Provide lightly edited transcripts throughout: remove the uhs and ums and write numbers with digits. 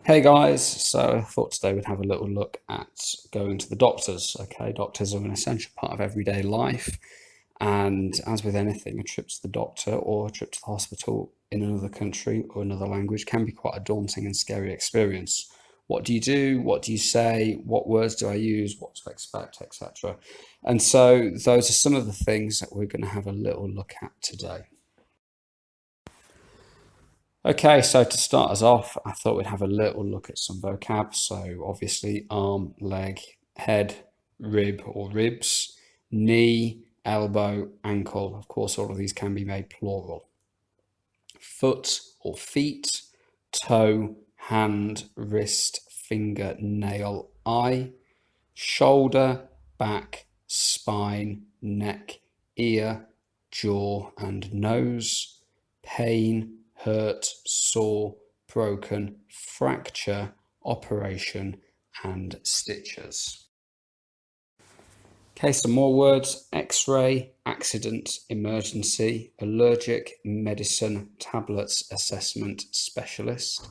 Hey guys, so I thought today we'd have a little look at going to the doctors. Okay, doctors are an essential part of everyday life, and as with anything, a trip to the doctor or a trip to the hospital in another country or another language can be quite a daunting and scary experience. What do you do? What do you say? What words do I use? What to expect, etc. And so, those are some of the things that we're going to have a little look at today. Okay, so to start us off, I thought we'd have a little look at some vocab. So obviously arm, leg, head, rib or ribs, knee, elbow, ankle. Of course, all of these can be made plural. Foot or feet, toe, hand, wrist, finger, nail, eye, shoulder, back, spine, neck, ear, jaw, and nose, pain, hurt, sore, broken, fracture, operation, and stitches. Okay, some more words: x-ray, accident, emergency, allergic, medicine, tablets, assessment, specialist,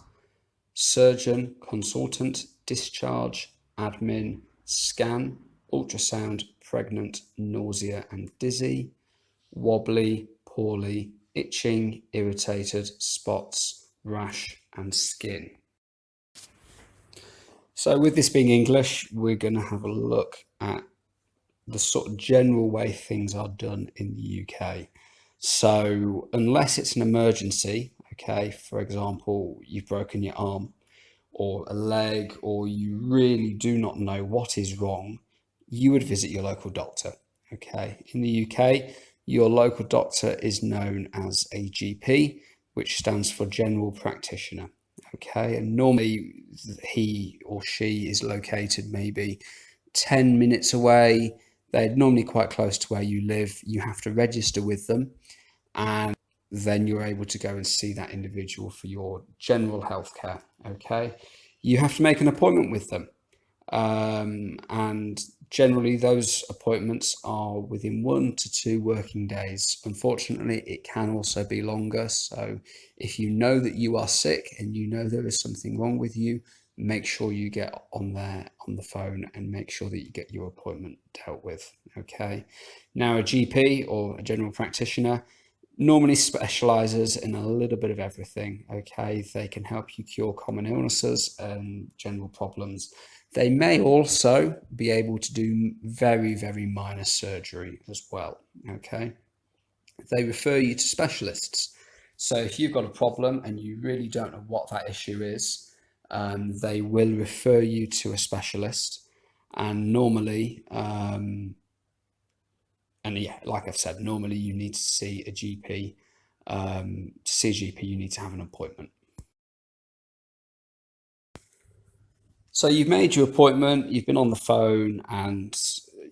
surgeon, consultant, discharge, admin, scan, ultrasound, pregnant, nausea and dizzy, wobbly, poorly, itching, irritated, spots, rash and skin. So with this being English, we're going to have a look at the sort of general way things are done in the UK. So unless it's an emergency, okay, for example, you've broken your arm or a leg, or you really do not know what is wrong, you would visit your local doctor. Okay, in the UK, your local doctor is known as a GP, which stands for General Practitioner. Okay, and normally he or she is located maybe 10 minutes away. They're normally quite close to where you live. You have to register with them, and then you're able to go and see that individual for your general health care. Okay, you have to make an appointment with them, and generally those appointments are within 1 to 2 working days. Unfortunately, it can also be longer. So if you know that you are sick and you know there is something wrong with you, make sure you get on there on the phone and make sure that you get your appointment dealt with. Okay, now a GP or a general practitioner normally specializes in a little bit of everything. Okay, they can help you cure common illnesses and general problems. They may also be able to do very, very minor surgery as well. Okay, they refer you to specialists. So if you've got a problem and you really don't know what that issue is, they will refer you to a specialist. And normally, and yeah, like I've said, normally you need to see a GP. To see a GP, you need to have an appointment. So you've made your appointment, you've been on the phone, and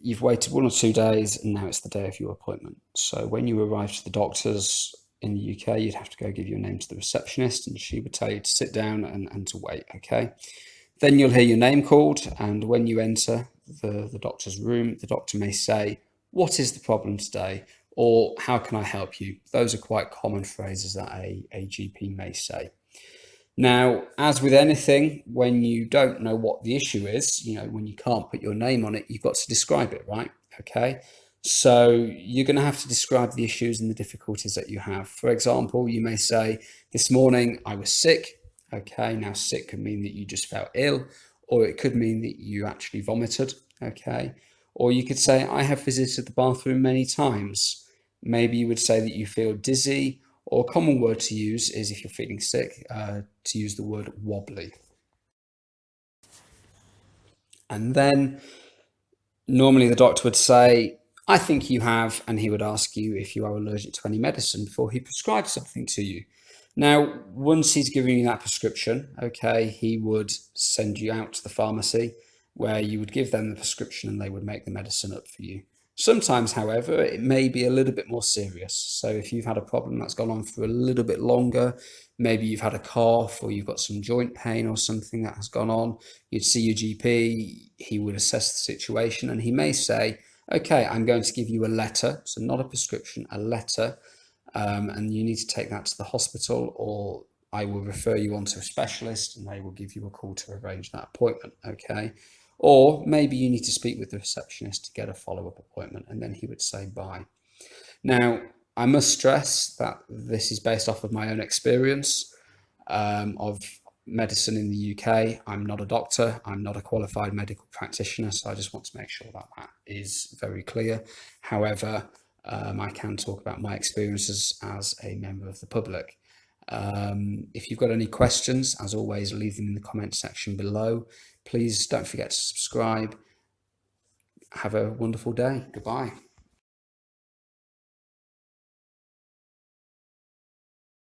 you've waited 1 or 2 days, and now it's the day of your appointment. So when you arrive to the doctors in the UK, you'd have to go give your name to the receptionist, and she would tell you to sit down and to wait, okay? Then you'll hear your name called, and when you enter the doctor's room, the doctor may say, "What is the problem today?" or "How can I help you?" Those are quite common phrases that a GP may say. Now, as with anything, when you don't know what the issue is, when you can't put your name on it, you've got to describe it, right? Okay. So you're going to have to describe the issues and the difficulties that you have. For example, you may say, "This morning I was sick." Okay. Now, sick could mean that you just felt ill, or it could mean that you actually vomited. Okay. Or you could say, "I have visited the bathroom many times." Maybe you would say that you feel dizzy, or a common word to use is, if you're feeling sick, to use the word wobbly. And then normally the doctor would say, "I think you have," and he would ask you if you are allergic to any medicine before he prescribes something to you. Now, once he's given you that prescription, okay, he would send you out to the pharmacy where you would give them the prescription and they would make the medicine up for you. Sometimes, however, it may be a little bit more serious. So if you've had a problem that's gone on for a little bit longer, maybe you've had a cough or you've got some joint pain or something that has gone on, you'd see your GP, he would assess the situation, and he may say, "Okay, I'm going to give you a letter," so not a prescription, a letter, and you need to take that to the hospital or I will refer you on to a specialist and they will give you a call to arrange that appointment, okay? Or maybe you need to speak with the receptionist to get a follow-up appointment, and then he would say bye. Now, I must stress that this is based off of my own experience of medicine in the UK. I'm not a doctor, I'm not a qualified medical practitioner, so I just want to make sure that that is very clear. However, I can talk about my experiences as a member of the public. If you've got any questions, as always, leave them in the comment section below. Please don't forget to subscribe. Have a wonderful day. Goodbye.